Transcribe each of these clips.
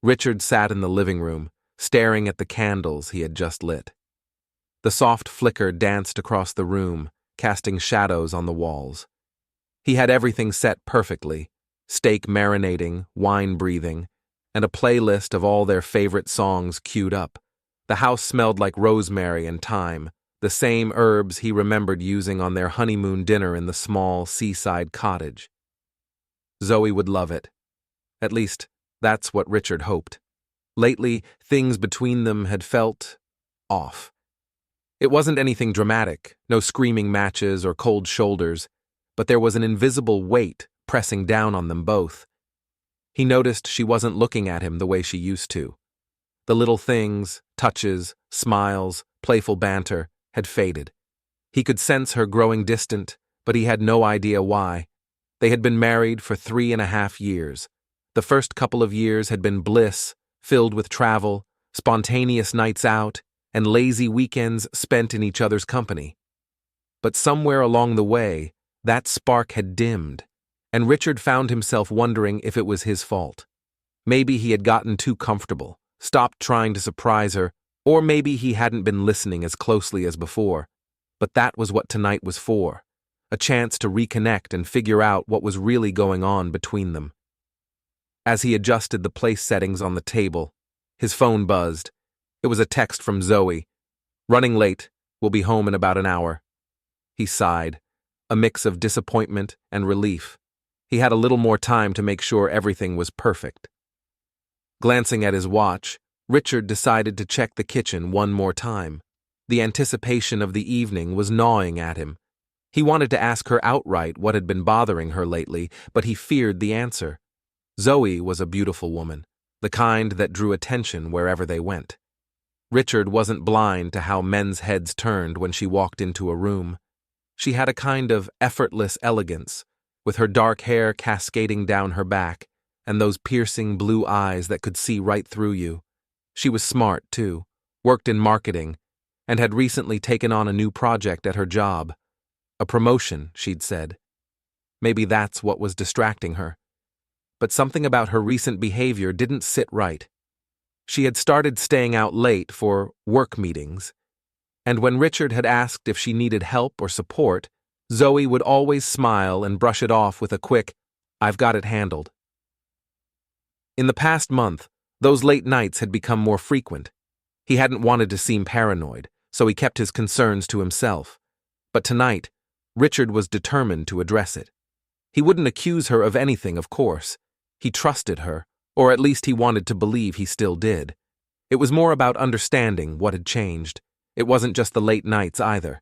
Richard sat in the living room, staring at the candles he had just lit. The soft flicker danced across the room, casting shadows on the walls. He had everything set perfectly: steak marinating, wine breathing, and a playlist of all their favorite songs queued up. The house smelled like rosemary and thyme, the same herbs he remembered using on their honeymoon dinner in the small seaside cottage. Zoe would love it. At least, that's what Richard hoped. Lately, things between them had felt off. It wasn't anything dramatic, no screaming matches or cold shoulders, but there was an invisible weight pressing down on them both. He noticed she wasn't looking at him the way she used to. The little things, touches, smiles, playful banter, had faded. He could sense her growing distant, but he had no idea why. They had been married for 3.5 years. The first couple of years had been bliss, filled with travel, spontaneous nights out, and lazy weekends spent in each other's company. But somewhere along the way, that spark had dimmed, and Richard found himself wondering if it was his fault. Maybe he had gotten too comfortable, stopped trying to surprise her, or maybe he hadn't been listening as closely as before. But that was what tonight was for, a chance to reconnect and figure out what was really going on between them. As he adjusted the place settings on the table, his phone buzzed. It was a text from Zoe. "Running late. We'll be home in about an hour." He sighed, a mix of disappointment and relief. He had a little more time to make sure everything was perfect. Glancing at his watch, Richard decided to check the kitchen one more time. The anticipation of the evening was gnawing at him. He wanted to ask her outright what had been bothering her lately, but he feared the answer. Zoe was a beautiful woman, the kind that drew attention wherever they went. Richard wasn't blind to how men's heads turned when she walked into a room. She had a kind of effortless elegance, with her dark hair cascading down her back, and those piercing blue eyes that could see right through you. She was smart, too, worked in marketing, and had recently taken on a new project at her job. A promotion, she'd said. Maybe that's what was distracting her. But something about her recent behavior didn't sit right. She had started staying out late for work meetings, and when Richard had asked if she needed help or support, Zoe would always smile and brush it off with a quick, "I've got it handled." In the past month, those late nights had become more frequent. He hadn't wanted to seem paranoid, so he kept his concerns to himself. But tonight, Richard was determined to address it. He wouldn't accuse her of anything, of course. He trusted her, or at least he wanted to believe he still did. It was more about understanding what had changed. It wasn't just the late nights either.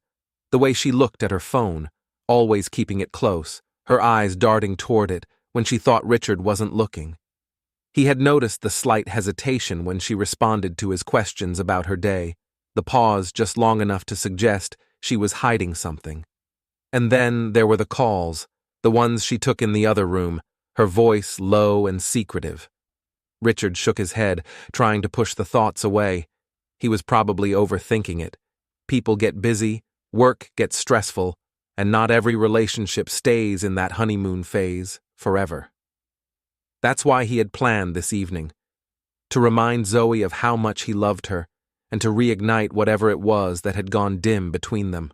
The way she looked at her phone, always keeping it close, her eyes darting toward it when she thought Richard wasn't looking. He had noticed the slight hesitation when she responded to his questions about her day, the pause just long enough to suggest she was hiding something. And then there were the calls, the ones she took in the other room, her voice low and secretive. Richard shook his head, trying to push the thoughts away. He was probably overthinking it. People get busy, work gets stressful, and not every relationship stays in that honeymoon phase forever. That's why he had planned this evening, to remind Zoe of how much he loved her, and to reignite whatever it was that had gone dim between them.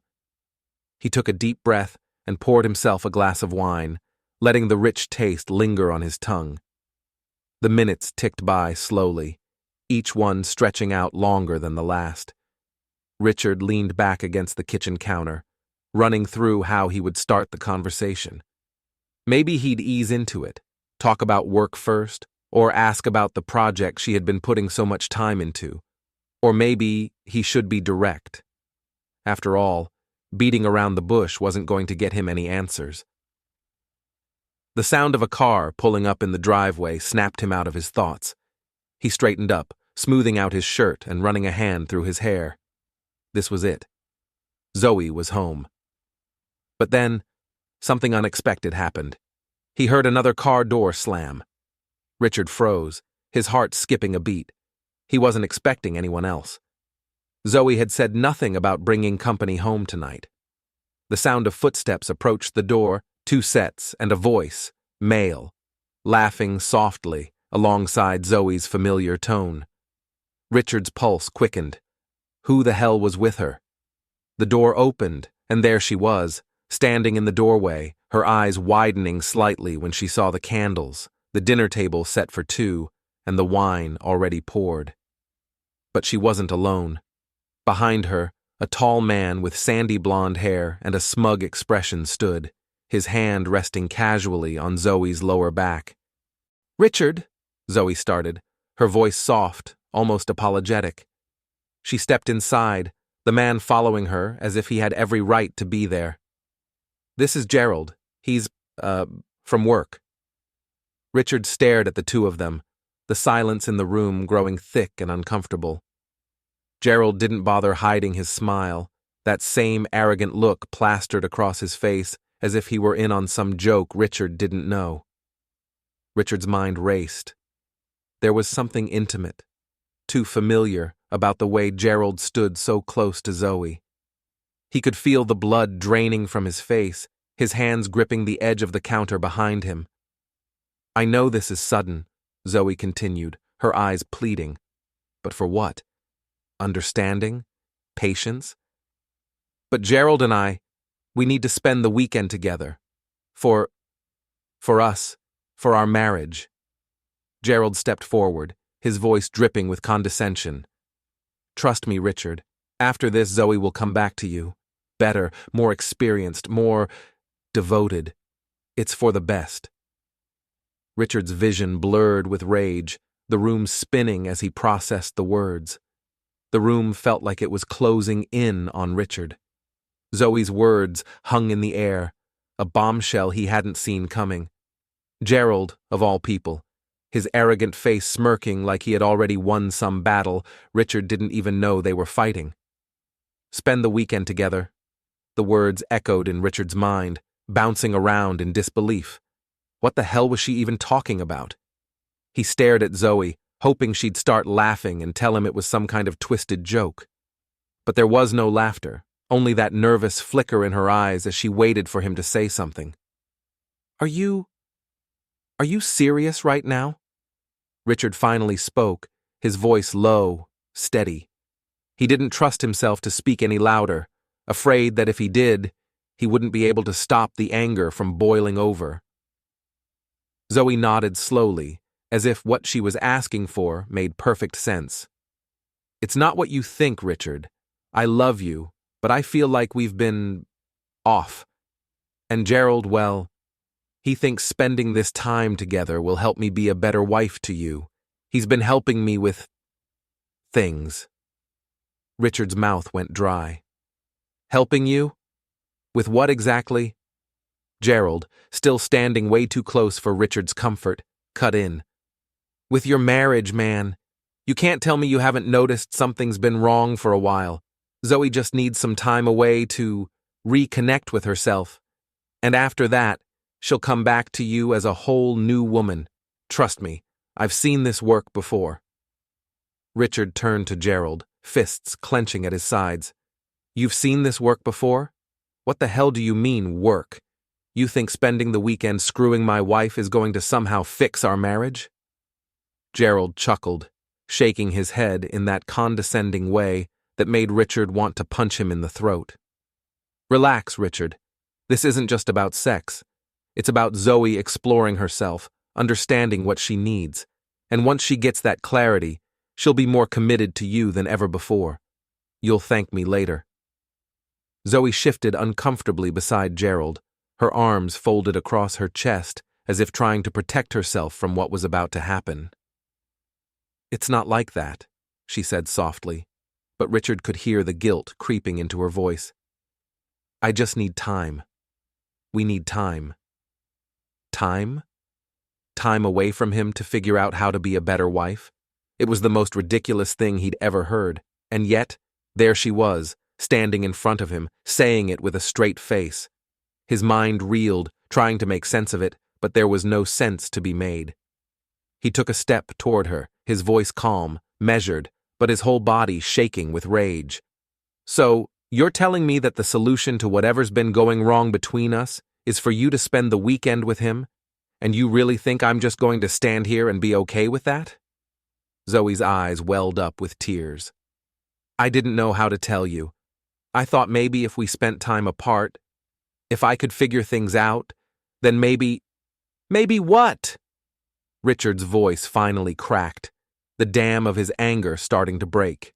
He took a deep breath and poured himself a glass of wine, letting the rich taste linger on his tongue. The minutes ticked by slowly, each one stretching out longer than the last. Richard leaned back against the kitchen counter, running through how he would start the conversation. Maybe he'd ease into it, talk about work first, or ask about the project she had been putting so much time into. Or maybe he should be direct. After all, beating around the bush wasn't going to get him any answers. The sound of a car pulling up in the driveway snapped him out of his thoughts. He straightened up, smoothing out his shirt and running a hand through his hair. This was it. Zoe was home. But then, something unexpected happened. He heard another car door slam. Richard froze, his heart skipping a beat. He wasn't expecting anyone else. Zoe had said nothing about bringing company home tonight. The sound of footsteps approached the door, 2 sets, and a voice, male, laughing softly, alongside Zoe's familiar tone. Richard's pulse quickened. Who the hell was with her? The door opened, and there she was, standing in the doorway, her eyes widening slightly when she saw the candles, the dinner table set for two, and the wine already poured. But she wasn't alone. Behind her, a tall man with sandy blonde hair and a smug expression stood, his hand resting casually on Zoe's lower back. "Richard," Zoe started, her voice soft, almost apologetic. She stepped inside, the man following her as if he had every right to be there. "This is Gerald. He's, from work." Richard stared at the two of them, the silence in the room growing thick and uncomfortable. Gerald didn't bother hiding his smile, that same arrogant look plastered across his face as if he were in on some joke Richard didn't know. Richard's mind raced. There was something intimate, too familiar, about the way Gerald stood so close to Zoe. He could feel the blood draining from his face, his hands gripping the edge of the counter behind him. "I know this is sudden," Zoe continued, her eyes pleading. "But for what? Understanding? Patience? But Gerald and we need to spend the weekend together. For us, for our marriage." Gerald stepped forward, his voice dripping with condescension. "Trust me, Richard. After this, Zoe will come back to you. Better, more experienced, more devoted. It's for the best." Richard's vision blurred with rage, the room spinning as he processed the words. The room felt like it was closing in on Richard. Zoe's words hung in the air, a bombshell he hadn't seen coming. Gerald, of all people, his arrogant face smirking like he had already won some battle Richard didn't even know they were fighting. "Spend the weekend together." The words echoed in Richard's mind, bouncing around in disbelief. What the hell was she even talking about? He stared at Zoe, hoping she'd start laughing and tell him it was some kind of twisted joke. But there was no laughter, only that nervous flicker in her eyes as she waited for him to say something. Are you serious right now?" Richard finally spoke, his voice low, steady. He didn't trust himself to speak any louder, afraid that if he did, he wouldn't be able to stop the anger from boiling over. Zoe nodded slowly, as if what she was asking for made perfect sense. "It's not what you think, Richard. I love you, but I feel like we've been off. And Gerald, well, he thinks spending this time together will help me be a better wife to you. He's been helping me with things." Richard's mouth went dry. "Helping you? With what exactly?" Gerald, still standing way too close for Richard's comfort, cut in. "With your marriage, man. You can't tell me you haven't noticed something's been wrong for a while. Zoe just needs some time away to reconnect with herself. And after that, she'll come back to you as a whole new woman. Trust me, I've seen this work before." Richard turned to Gerald, fists clenching at his sides. "You've seen this work before? What the hell do you mean, work? You think spending the weekend screwing my wife is going to somehow fix our marriage?" Gerald chuckled, shaking his head in that condescending way that made Richard want to punch him in the throat. "Relax, Richard. This isn't just about sex. It's about Zoe exploring herself, understanding what she needs, and once she gets that clarity, she'll be more committed to you than ever before. You'll thank me later." Zoe shifted uncomfortably beside Gerald, her arms folded across her chest as if trying to protect herself from what was about to happen. "It's not like that," she said softly, but Richard could hear the guilt creeping into her voice. "I just need time. We need time." Time? Time away from him to figure out how to be a better wife? It was the most ridiculous thing he'd ever heard, and yet, there she was, standing in front of him, saying it with a straight face. His mind reeled, trying to make sense of it, but there was no sense to be made. He took a step toward her, his voice calm, measured, but his whole body shaking with rage. "So, you're telling me that the solution to whatever's been going wrong between us is for you to spend the weekend with him? And you really think I'm just going to stand here and be okay with that? Zoe's eyes welled up with tears. I didn't know how to tell you. I thought maybe if we spent time apart, if I could figure things out, then maybe… Maybe what? Richard's voice finally cracked, the dam of his anger starting to break.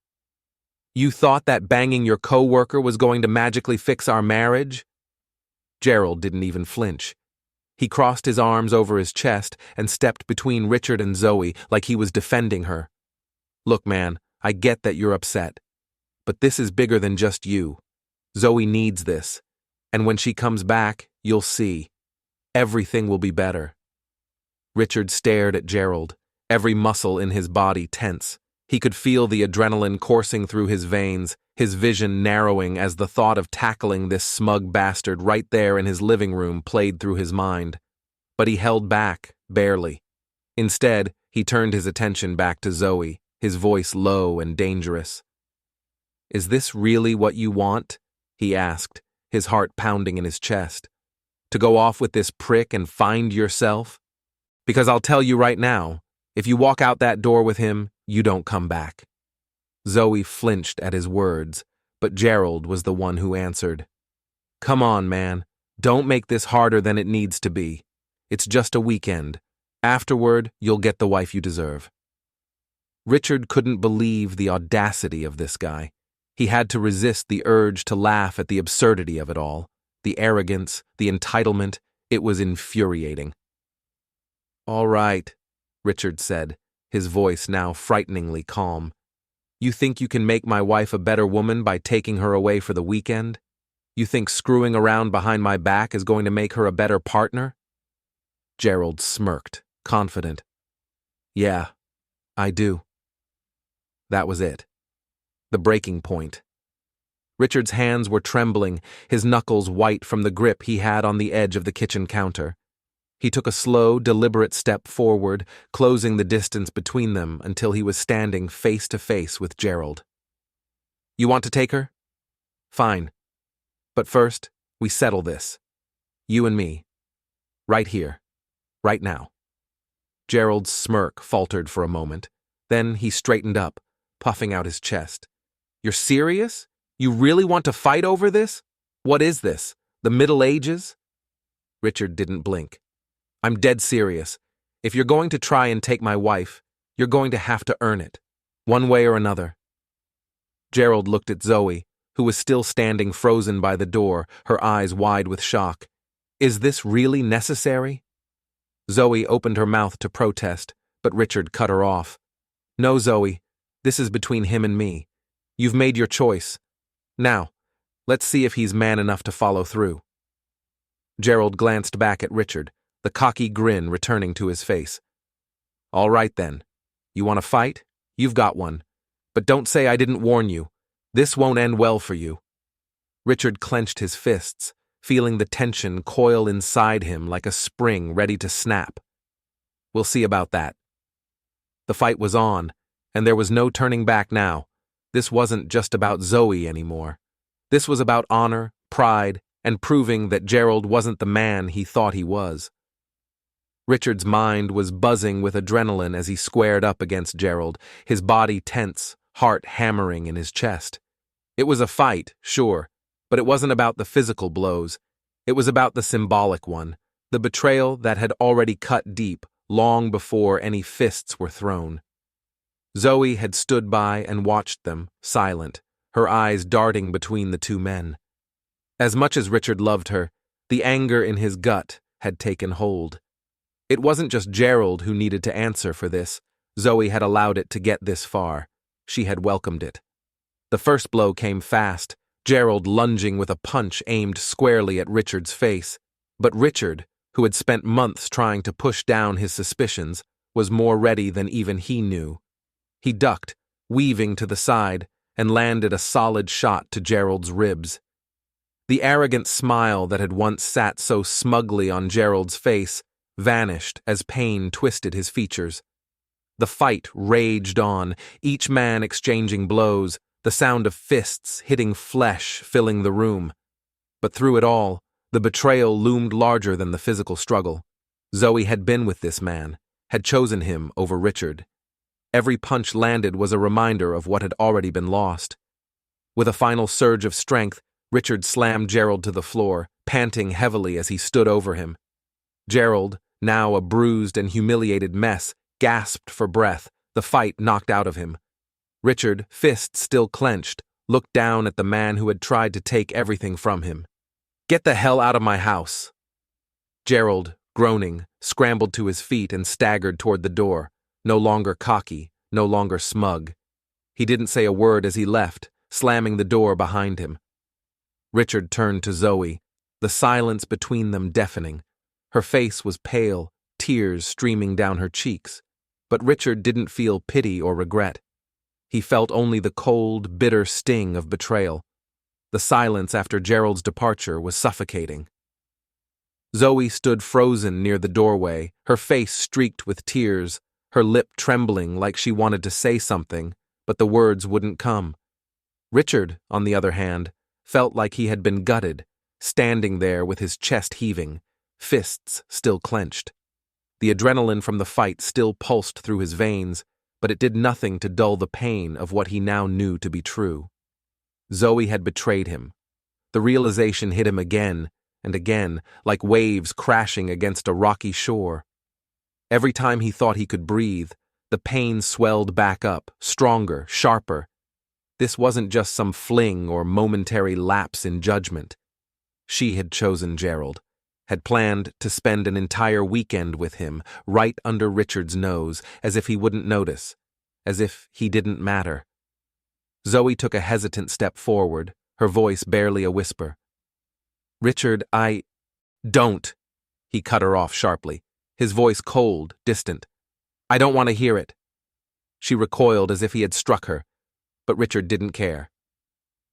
You thought that banging your coworker was going to magically fix our marriage? Gerald didn't even flinch. He crossed his arms over his chest and stepped between Richard and Zoe like he was defending her. Look, man, I get that you're upset. But this is bigger than just you. Zoe needs this. And when she comes back, you'll see. Everything will be better. Richard stared at Gerald, every muscle in his body tense. He could feel the adrenaline coursing through his veins, his vision narrowing as the thought of tackling this smug bastard right there in his living room played through his mind. But he held back, barely. Instead, he turned his attention back to Zoe, his voice low and dangerous. Is this really what you want? He asked, his heart pounding in his chest. To go off with this prick and find yourself? Because I'll tell you right now, if you walk out that door with him, you don't come back. Zoe flinched at his words, but Gerald was the one who answered. Come on, man. Don't make this harder than it needs to be. It's just a weekend. Afterward, you'll get the wife you deserve. Richard couldn't believe the audacity of this guy. He had to resist the urge to laugh at the absurdity of it all. The arrogance, the entitlement, it was infuriating. All right, Richard said, his voice now frighteningly calm. You think you can make my wife a better woman by taking her away for the weekend? You think screwing around behind my back is going to make her a better partner? Gerald smirked, confident. Yeah, I do. That was it. The breaking point. Richard's hands were trembling, his knuckles white from the grip he had on the edge of the kitchen counter. He took a slow, deliberate step forward, closing the distance between them until he was standing face to face with Gerald. You want to take her? Fine. But first, we settle this. You and me. Right here. Right now. Gerald's smirk faltered for a moment. Then he straightened up, puffing out his chest. You're serious? You really want to fight over this? What is this? The Middle Ages? Richard didn't blink. I'm dead serious. If you're going to try and take my wife, you're going to have to earn it, one way or another. Gerald looked at Zoe, who was still standing frozen by the door, her eyes wide with shock. Is this really necessary? Zoe opened her mouth to protest, but Richard cut her off. No, Zoe, this is between him and me. You've made your choice. Now, let's see if he's man enough to follow through. Gerald glanced back at Richard, the cocky grin returning to his face. All right then. You want to fight? You've got one. But don't say I didn't warn you. This won't end well for you. Richard clenched his fists, feeling the tension coil inside him like a spring ready to snap. We'll see about that. The fight was on, and there was no turning back now. This wasn't just about Zoe anymore. This was about honor, pride, and proving that Gerald wasn't the man he thought he was. Richard's mind was buzzing with adrenaline as he squared up against Gerald, his body tense, heart hammering in his chest. It was a fight, sure, but it wasn't about the physical blows. It was about the symbolic one, the betrayal that had already cut deep long before any fists were thrown. Zoe had stood by and watched them, silent, her eyes darting between the two men. As much as Richard loved her, the anger in his gut had taken hold. It wasn't just Gerald who needed to answer for this. Zoe had allowed it to get this far. She had welcomed it. The first blow came fast, Gerald lunging with a punch aimed squarely at Richard's face. But Richard, who had spent months trying to push down his suspicions, was more ready than even he knew. He ducked, weaving to the side, and landed a solid shot to Gerald's ribs. The arrogant smile that had once sat so smugly on Gerald's face vanished as pain twisted his features. The fight raged on, each man exchanging blows, the sound of fists hitting flesh filling the room. But through it all, the betrayal loomed larger than the physical struggle. Zoe had been with this man, had chosen him over Richard. Every punch landed was a reminder of what had already been lost. With a final surge of strength, Richard slammed Gerald to the floor, panting heavily as he stood over him. Gerald, now a bruised and humiliated mess, gasped for breath, the fight knocked out of him. Richard, fists still clenched, looked down at the man who had tried to take everything from him. "Get the hell out of my house!" Gerald, groaning, scrambled to his feet and staggered toward the door, no longer cocky, no longer smug. He didn't say a word as he left, slamming the door behind him. Richard turned to Zoe, the silence between them deafening. Her face was pale, tears streaming down her cheeks. But Richard didn't feel pity or regret. He felt only the cold, bitter sting of betrayal. The silence after Gerald's departure was suffocating. Zoe stood frozen near the doorway, her face streaked with tears, her lip trembling like she wanted to say something, but the words wouldn't come. Richard, on the other hand, felt like he had been gutted, standing there with his chest heaving, fists still clenched. The adrenaline from the fight still pulsed through his veins, but it did nothing to dull the pain of what he now knew to be true. Zoe had betrayed him. The realization hit him again and again, like waves crashing against a rocky shore. Every time he thought he could breathe, the pain swelled back up, stronger, sharper. This wasn't just some fling or momentary lapse in judgment. She had chosen Gerald, had planned to spend an entire weekend with him, right under Richard's nose, as if he wouldn't notice, as if he didn't matter. Zoe took a hesitant step forward, her voice barely a whisper. "Richard, Don't!" He cut her off sharply, his voice cold, distant. "I don't want to hear it." She recoiled as if he had struck her, but Richard didn't care.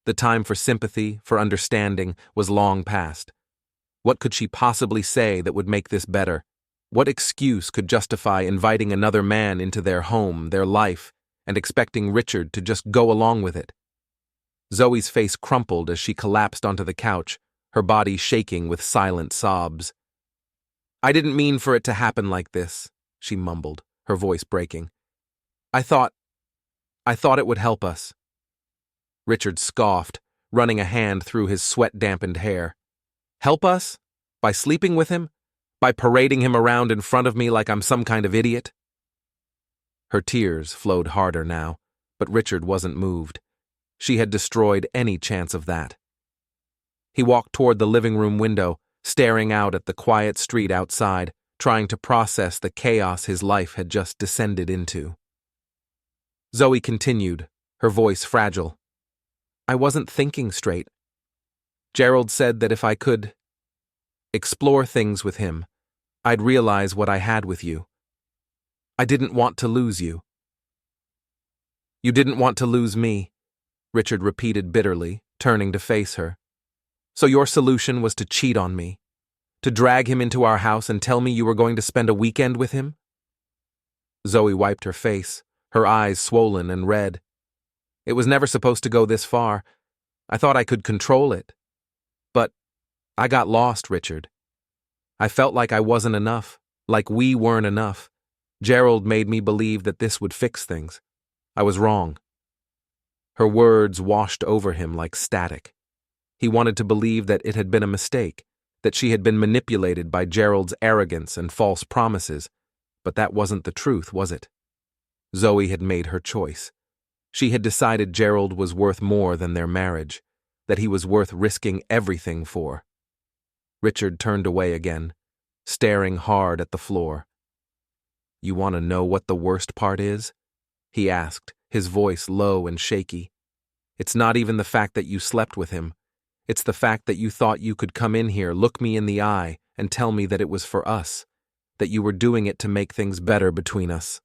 The time for sympathy, for understanding, was long past. What could she possibly say that would make this better? What excuse could justify inviting another man into their home, their life, and expecting Richard to just go along with it? Zoe's face crumpled as she collapsed onto the couch, her body shaking with silent sobs. "I didn't mean for it to happen like this," she mumbled, her voice breaking. I thought it would help us." Richard scoffed, running a hand through his sweat-dampened hair. "Help us? By sleeping with him? By parading him around in front of me like I'm some kind of idiot?" Her tears flowed harder now, but Richard wasn't moved. She had destroyed any chance of that. He walked toward the living room window, staring out at the quiet street outside, trying to process the chaos his life had just descended into. Zoe continued, her voice fragile. "I wasn't thinking straight. Gerald said that if I could explore things with him, I'd realize what I had with you. I didn't want to lose you." "You didn't want to lose me," Richard repeated bitterly, turning to face her. "So your solution was to cheat on me, to drag him into our house and tell me you were going to spend a weekend with him?" Zoe wiped her face, her eyes swollen and red. "It was never supposed to go this far. I thought I could control it. But I got lost, Richard. I felt like I wasn't enough, like we weren't enough. Gerald made me believe that this would fix things. I was wrong." Her words washed over him like static. He wanted to believe that it had been a mistake, that she had been manipulated by Gerald's arrogance and false promises, but that wasn't the truth, was it? Zoe had made her choice. She had decided Gerald was worth more than their marriage, that he was worth risking everything for. Richard turned away again, staring hard at the floor. "You want to know what the worst part is?" he asked, his voice low and shaky. "It's not even the fact that you slept with him. It's the fact that you thought you could come in here, look me in the eye, and tell me that it was for us, that you were doing it to make things better between us."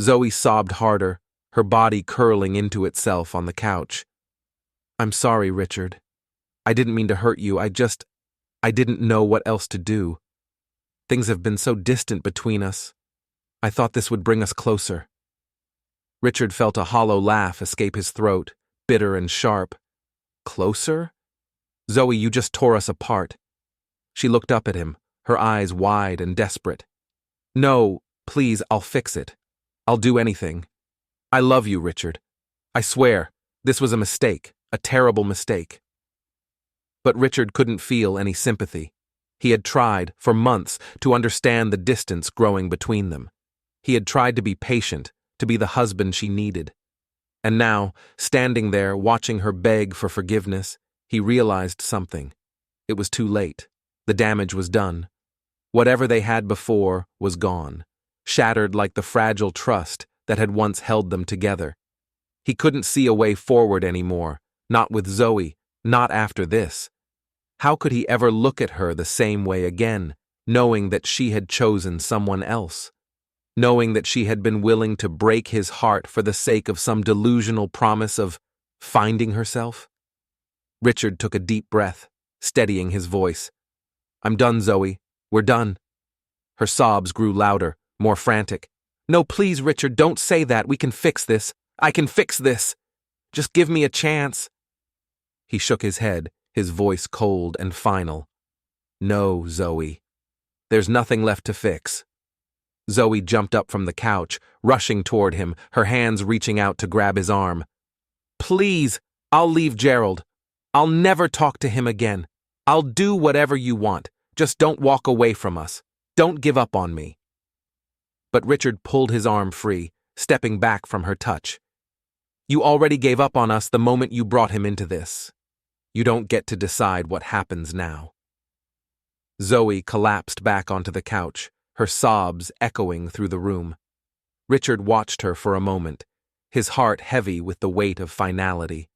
Zoe sobbed harder, her body curling into itself on the couch. "I'm sorry, Richard. I didn't mean to hurt you. I didn't know what else to do. Things have been so distant between us. I thought this would bring us closer." Richard felt a hollow laugh escape his throat, bitter and sharp. "Closer? Zoe, you just tore us apart." She looked up at him, her eyes wide and desperate. "No, please, I'll fix it. I'll do anything. I love you, Richard. I swear, this was a mistake, a terrible mistake." But Richard couldn't feel any sympathy. He had tried, for months, to understand the distance growing between them. He had tried to be patient, to be the husband she needed. And now, standing there, watching her beg for forgiveness, he realized something. It was too late. The damage was done. Whatever they had before was gone, shattered like the fragile trust that had once held them together. He couldn't see a way forward anymore, not with Zoe, not after this. How could he ever look at her the same way again, knowing that she had chosen someone else? Knowing that she had been willing to break his heart for the sake of some delusional promise of finding herself? Richard took a deep breath, steadying his voice. "I'm done, Zoe. We're done." Her sobs grew louder, more frantic. "No, please, Richard, don't say that. We can fix this. I can fix this. Just give me a chance." He shook his head, his voice cold and final. "No, Zoe. There's nothing left to fix." Zoe jumped up from the couch, rushing toward him, her hands reaching out to grab his arm. "Please, I'll leave Gerald. I'll never talk to him again. I'll do whatever you want. Just don't walk away from us. Don't give up on me." But Richard pulled his arm free, stepping back from her touch. "You already gave up on us the moment you brought him into this. You don't get to decide what happens now." Zoe collapsed back onto the couch, her sobs echoing through the room. Richard watched her for a moment, his heart heavy with the weight of finality.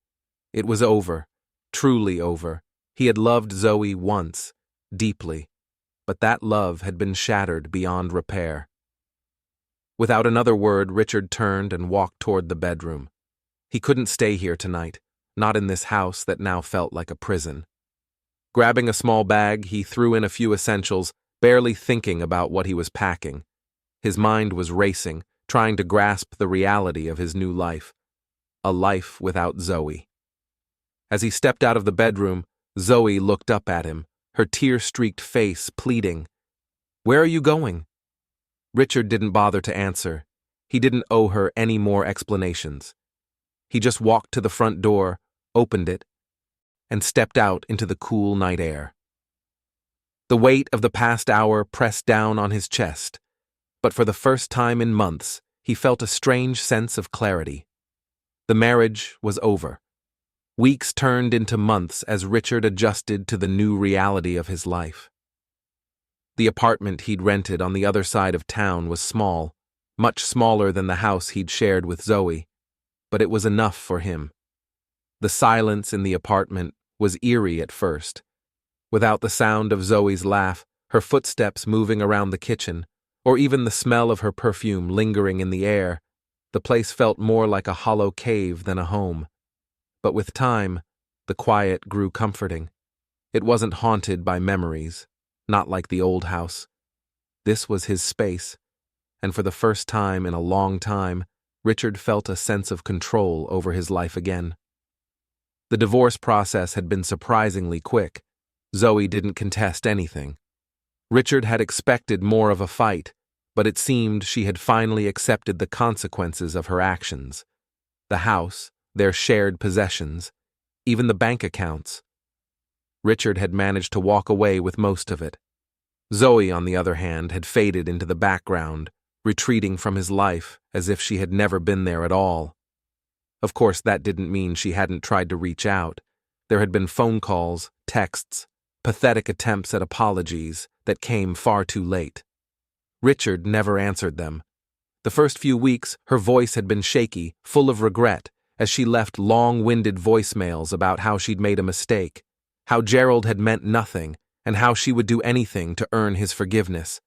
It was over, truly over. He had loved Zoe once, deeply, but that love had been shattered beyond repair. Without another word, Richard turned and walked toward the bedroom. He couldn't stay here tonight, not in this house that now felt like a prison. Grabbing a small bag, he threw in a few essentials, barely thinking about what he was packing. His mind was racing, trying to grasp the reality of his new life. A life without Zoe. As he stepped out of the bedroom, Zoe looked up at him, her tear-streaked face pleading. "Where are you going?" Richard didn't bother to answer. He didn't owe her any more explanations. He just walked to the front door, opened it, and stepped out into the cool night air. The weight of the past hour pressed down on his chest, but for the first time in months, he felt a strange sense of clarity. The marriage was over. Weeks turned into months as Richard adjusted to the new reality of his life. The apartment he'd rented on the other side of town was small, much smaller than the house he'd shared with Zoe, but it was enough for him. The silence in the apartment was eerie at first. Without the sound of Zoe's laugh, her footsteps moving around the kitchen, or even the smell of her perfume lingering in the air, the place felt more like a hollow cave than a home. But with time, the quiet grew comforting. It wasn't haunted by memories, not like the old house. This was his space, and for the first time in a long time, Richard felt a sense of control over his life again. The divorce process had been surprisingly quick. Zoe didn't contest anything. Richard had expected more of a fight, but it seemed she had finally accepted the consequences of her actions. The house, their shared possessions, even the bank accounts. Richard had managed to walk away with most of it. Zoe, on the other hand, had faded into the background, retreating from his life as if she had never been there at all. Of course, that didn't mean she hadn't tried to reach out. There had been phone calls, texts, pathetic attempts at apologies that came far too late. Richard never answered them. The first few weeks, her voice had been shaky, full of regret, as she left long-winded voicemails about how she'd made a mistake, how Gerald had meant nothing, and how she would do anything to earn his forgiveness.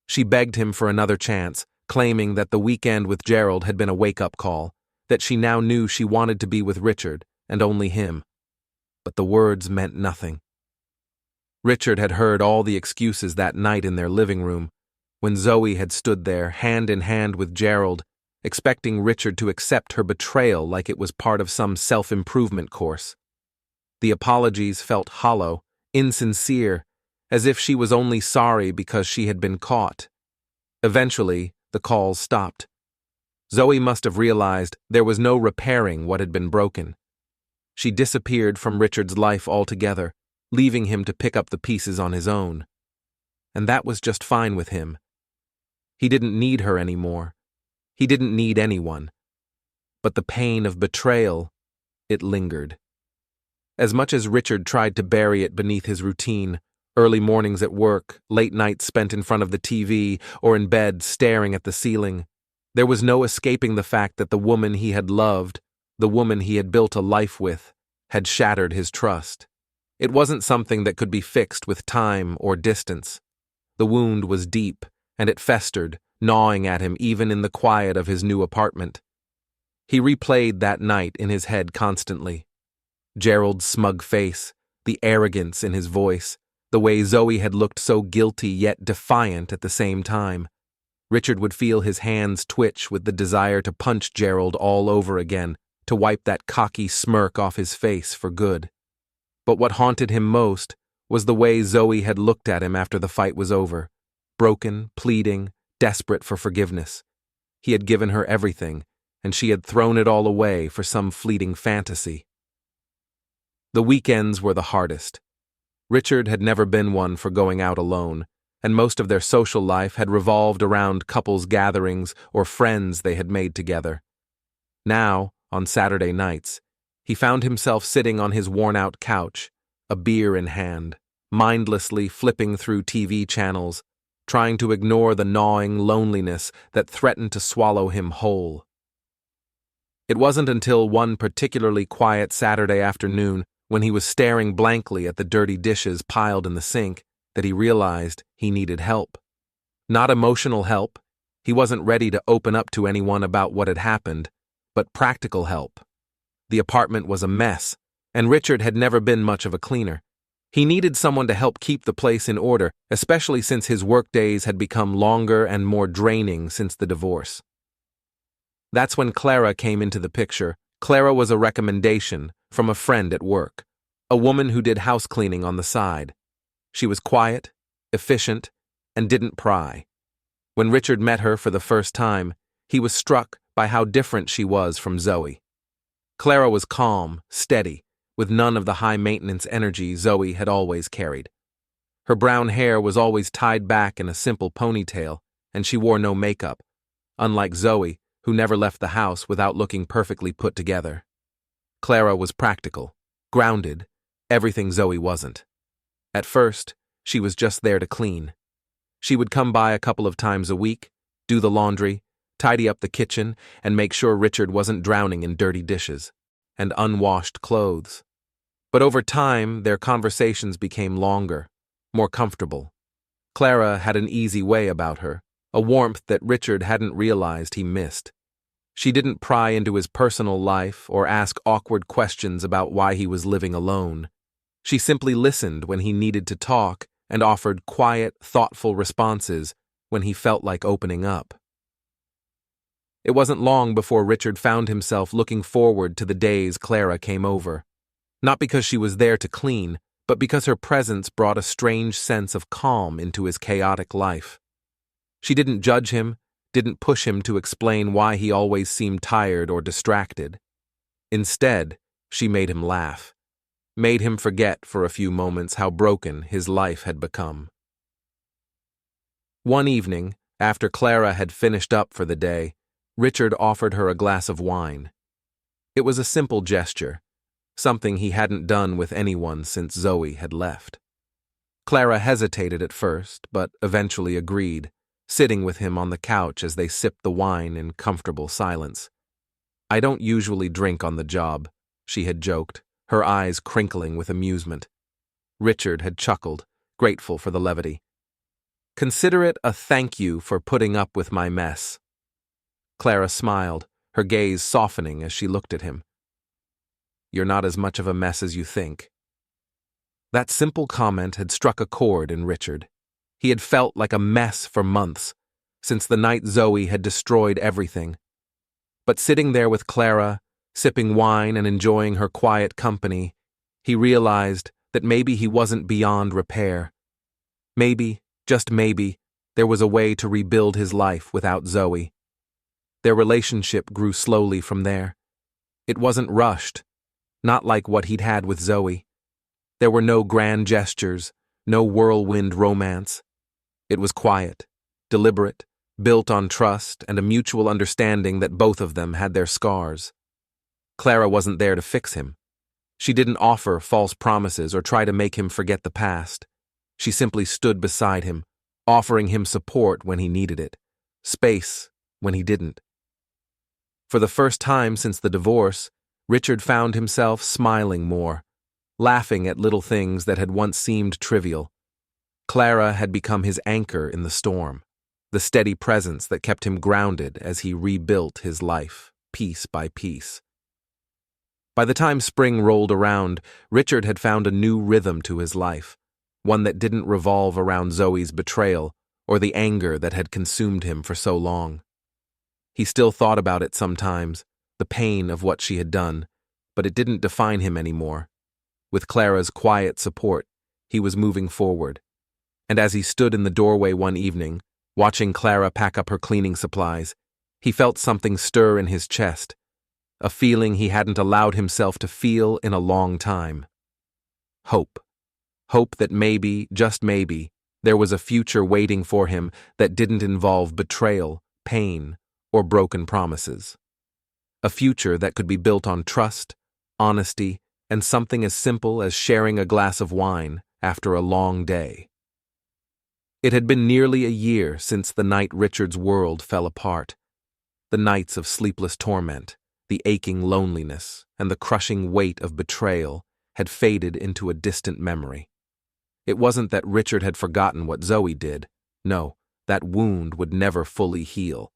She begged him for another chance, claiming that the weekend with Gerald had been a wake-up call, that she now knew she wanted to be with Richard, and only him. But the words meant nothing. Richard had heard all the excuses that night in their living room, when Zoe had stood there, hand in hand with Gerald, expecting Richard to accept her betrayal like it was part of some self-improvement course. The apologies felt hollow, insincere, as if she was only sorry because she had been caught. Eventually, the calls stopped. Zoe must have realized there was no repairing what had been broken. She disappeared from Richard's life altogether, leaving him to pick up the pieces on his own. And that was just fine with him. He didn't need her anymore. He didn't need anyone. But the pain of betrayal, it lingered. As much as Richard tried to bury it beneath his routine, early mornings at work, late nights spent in front of the TV, or in bed staring at the ceiling, there was no escaping the fact that the woman he had loved, the woman he had built a life with, had shattered his trust. It wasn't something that could be fixed with time or distance. The wound was deep, and it festered, gnawing at him even in the quiet of his new apartment. He replayed that night in his head constantly. Gerald's smug face, the arrogance in his voice, the way Zoe had looked so guilty yet defiant at the same time. Richard would feel his hands twitch with the desire to punch Gerald all over again, to wipe that cocky smirk off his face for good. But what haunted him most was the way Zoe had looked at him after the fight was over, broken, pleading, desperate for forgiveness. He had given her everything, and she had thrown it all away for some fleeting fantasy. The weekends were the hardest. Richard had never been one for going out alone, and most of their social life had revolved around couples gatherings or friends they had made together. Now, on Saturday nights, he found himself sitting on his worn-out couch, a beer in hand, mindlessly flipping through TV channels, trying to ignore the gnawing loneliness that threatened to swallow him whole. It wasn't until one particularly quiet Saturday afternoon, when he was staring blankly at the dirty dishes piled in the sink, that he realized he needed help. Not emotional help. He wasn't ready to open up to anyone about what had happened, but practical help. The apartment was a mess, and Richard had never been much of a cleaner. He needed someone to help keep the place in order, especially since his workdays had become longer and more draining since the divorce. That's when Clara came into the picture. Clara was a recommendation from a friend at work, a woman who did house cleaning on the side. She was quiet, efficient, and didn't pry. When Richard met her for the first time, he was struck by how different she was from Zoe. Clara was calm, steady, with none of the high-maintenance energy Zoe had always carried. Her brown hair was always tied back in a simple ponytail, and she wore no makeup, unlike Zoe, who never left the house without looking perfectly put together. Clara was practical, grounded, everything Zoe wasn't. At first, she was just there to clean. She would come by a couple of times a week, do the laundry, tidy up the kitchen, and make sure Richard wasn't drowning in dirty dishes and unwashed clothes. But over time, their conversations became longer, more comfortable. Clara had an easy way about her, a warmth that Richard hadn't realized he missed. She didn't pry into his personal life or ask awkward questions about why he was living alone. She simply listened when he needed to talk and offered quiet, thoughtful responses when he felt like opening up. It wasn't long before Richard found himself looking forward to the days Clara came over. Not because she was there to clean, but because her presence brought a strange sense of calm into his chaotic life. She didn't judge him, didn't push him to explain why he always seemed tired or distracted. Instead, she made him laugh, made him forget for a few moments how broken his life had become. One evening, after Clara had finished up for the day, Richard offered her a glass of wine. It was a simple gesture, something he hadn't done with anyone since Zoe had left. Clara hesitated at first, but eventually agreed, sitting with him on the couch as they sipped the wine in comfortable silence. "I don't usually drink on the job," she had joked, her eyes crinkling with amusement. Richard had chuckled, grateful for the levity. "Consider it a thank you for putting up with my mess." Clara smiled, her gaze softening as she looked at him. "You're not as much of a mess as you think." That simple comment had struck a chord in Richard. He had felt like a mess for months, since the night Zoe had destroyed everything. But sitting there with Clara, sipping wine and enjoying her quiet company, he realized that maybe he wasn't beyond repair. Maybe, just maybe, there was a way to rebuild his life without Zoe. Their relationship grew slowly from there. It wasn't rushed, not like what he'd had with Zoe. There were no grand gestures, no whirlwind romance. It was quiet, deliberate, built on trust and a mutual understanding that both of them had their scars. Clara wasn't there to fix him. She didn't offer false promises or try to make him forget the past. She simply stood beside him, offering him support when he needed it, space when he didn't. For the first time since the divorce, Richard found himself smiling more, laughing at little things that had once seemed trivial. Clara had become his anchor in the storm, the steady presence that kept him grounded as he rebuilt his life, piece by piece. By the time spring rolled around, Richard had found a new rhythm to his life, one that didn't revolve around Zoe's betrayal or the anger that had consumed him for so long. He still thought about it sometimes, the pain of what she had done, but it didn't define him anymore. With Clara's quiet support, he was moving forward. And as he stood in the doorway one evening, watching Clara pack up her cleaning supplies, he felt something stir in his chest, a feeling he hadn't allowed himself to feel in a long time. Hope. Hope that maybe, just maybe, there was a future waiting for him that didn't involve betrayal, pain, or broken promises. A future that could be built on trust, honesty, and something as simple as sharing a glass of wine after a long day. It had been nearly a year since the night Richard's world fell apart. The nights of sleepless torment, the aching loneliness, and the crushing weight of betrayal had faded into a distant memory. It wasn't that Richard had forgotten what Zoe did. No, that wound would never fully heal.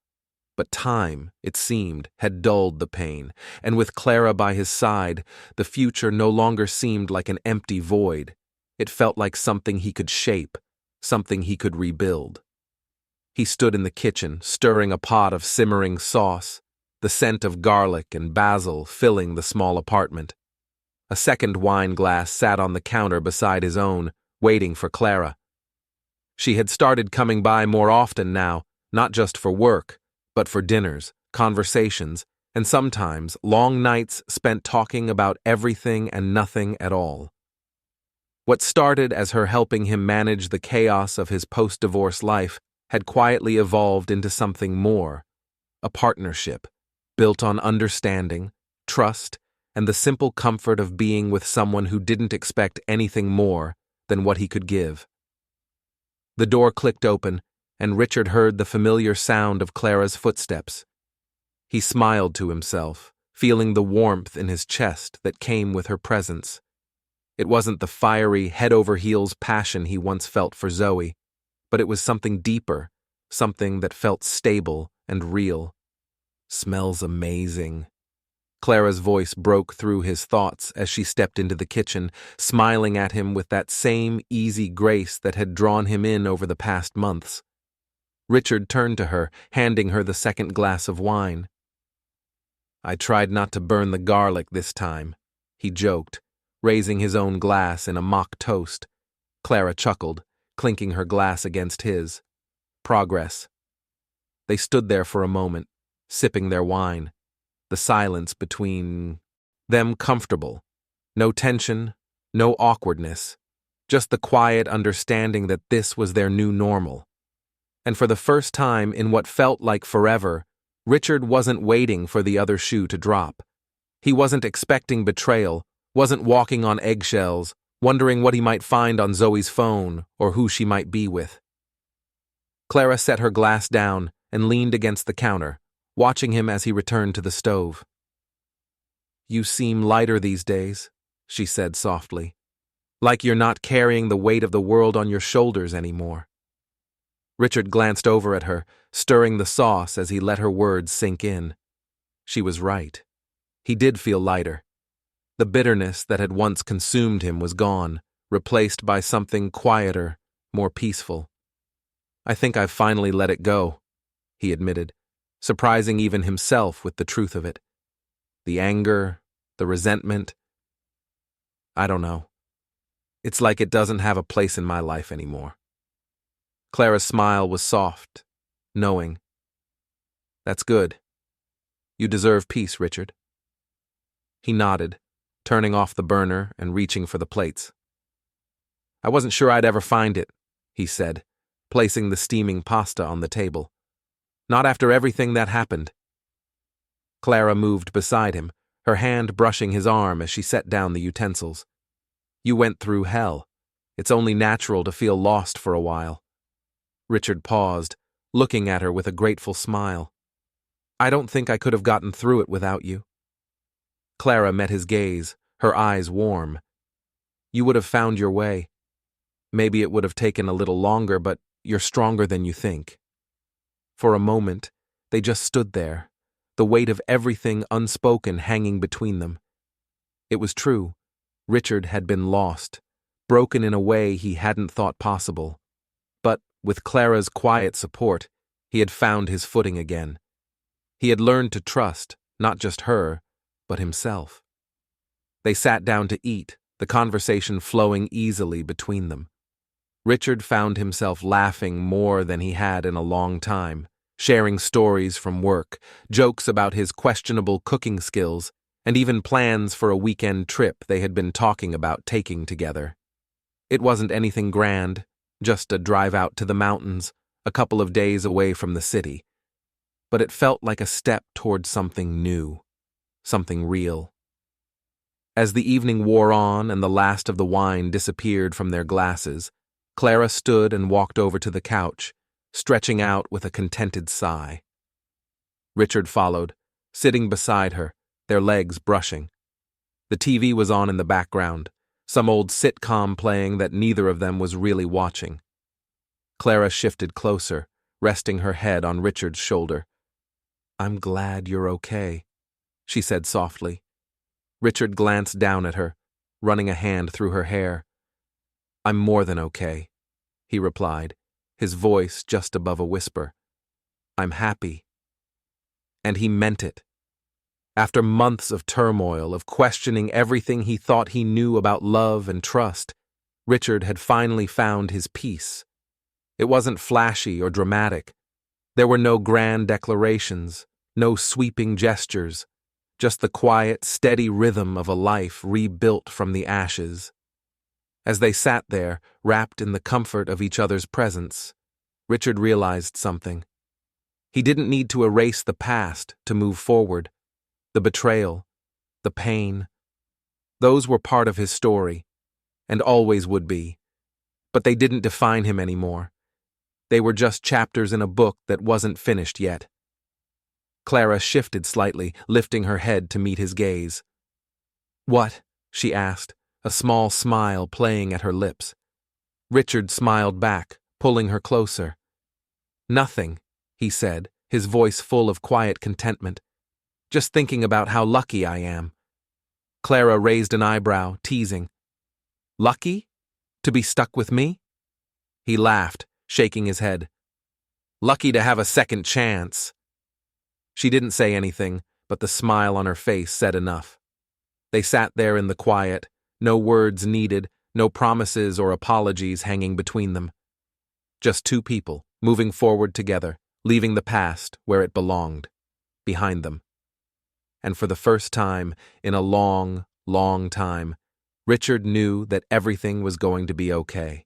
But time, it seemed, had dulled the pain, and with Clara by his side, the future no longer seemed like an empty void. It felt like something he could shape, something he could rebuild. He stood in the kitchen, stirring a pot of simmering sauce, the scent of garlic and basil filling the small apartment. A second wine glass sat on the counter beside his own, waiting for Clara. She had started coming by more often now, not just for work, but for dinners, conversations, and sometimes long nights spent talking about everything and nothing at all. What started as her helping him manage the chaos of his post-divorce life had quietly evolved into something more, a partnership, built on understanding, trust, and the simple comfort of being with someone who didn't expect anything more than what he could give. The door clicked open, and Richard heard the familiar sound of Clara's footsteps. He smiled to himself, feeling the warmth in his chest that came with her presence. It wasn't the fiery, head-over-heels passion he once felt for Zoe, but it was something deeper, something that felt stable and real. "Smells amazing." Clara's voice broke through his thoughts as she stepped into the kitchen, smiling at him with that same easy grace that had drawn him in over the past months. Richard turned to her, handing her the second glass of wine. "I tried not to burn the garlic this time," he joked, raising his own glass in a mock toast. Clara chuckled, clinking her glass against his. Progress. They stood there for a moment, sipping their wine, the silence between them comfortable. No tension, no awkwardness, just the quiet understanding that this was their new normal. And for the first time in what felt like forever, Richard wasn't waiting for the other shoe to drop. He wasn't expecting betrayal, wasn't walking on eggshells, wondering what he might find on Zoe's phone or who she might be with. Clara set her glass down and leaned against the counter, watching him as he returned to the stove. "You seem lighter these days," she said softly. "Like you're not carrying the weight of the world on your shoulders anymore." Richard glanced over at her, stirring the sauce as he let her words sink in. She was right. He did feel lighter. The bitterness that had once consumed him was gone, replaced by something quieter, more peaceful. "I think I've finally let it go," he admitted, surprising even himself with the truth of it. The anger, the resentment, I don't know. It's like it doesn't have a place in my life anymore. Clara's smile was soft, knowing. That's good. You deserve peace, Richard. He nodded, turning off the burner and reaching for the plates. I wasn't sure I'd ever find it, he said, placing the steaming pasta on the table. Not after everything that happened. Clara moved beside him, her hand brushing his arm as she set down the utensils. You went through hell. It's only natural to feel lost for a while. Richard paused, looking at her with a grateful smile. I don't think I could have gotten through it without you. Clara met his gaze, her eyes warm. You would have found your way. Maybe it would have taken a little longer, but you're stronger than you think. For a moment, they just stood there, the weight of everything unspoken hanging between them. It was true. Richard had been lost, broken in a way he hadn't thought possible. But, with Clara's quiet support, he had found his footing again. He had learned to trust, not just her, but himself. They sat down to eat, the conversation flowing easily between them. Richard found himself laughing more than he had in a long time, sharing stories from work, jokes about his questionable cooking skills, and even plans for a weekend trip they had been talking about taking together. It wasn't anything grand, just a drive out to the mountains, a couple of days away from the city. But it felt like a step toward something new, something real. As the evening wore on and the last of the wine disappeared from their glasses, Clara stood and walked over to the couch, stretching out with a contented sigh. Richard followed, sitting beside her, their legs brushing. The TV was on in the background, some old sitcom playing that neither of them was really watching. Clara shifted closer, resting her head on Richard's shoulder. I'm glad you're okay, she said softly. Richard glanced down at her, running a hand through her hair. I'm more than okay, he replied, his voice just above a whisper. I'm happy. And he meant it. After months of turmoil, of questioning everything he thought he knew about love and trust, Richard had finally found his peace. It wasn't flashy or dramatic. There were no grand declarations, no sweeping gestures, just the quiet, steady rhythm of a life rebuilt from the ashes. As they sat there, wrapped in the comfort of each other's presence, Richard realized something. He didn't need to erase the past to move forward. The betrayal, the pain, those were part of his story, and always would be. But they didn't define him anymore. They were just chapters in a book that wasn't finished yet. Clara shifted slightly, lifting her head to meet his gaze. What? She asked, a small smile playing at her lips. Richard smiled back, pulling her closer. Nothing, he said, his voice full of quiet contentment. Just thinking about how lucky I am. Clara raised an eyebrow, teasing. Lucky? To be stuck with me? He laughed, shaking his head. Lucky to have a second chance. She didn't say anything, but the smile on her face said enough. They sat there in the quiet, no words needed, no promises or apologies hanging between them. Just two people, moving forward together, leaving the past where it belonged, behind them. And for the first time in a long, long time, Richard knew that everything was going to be okay.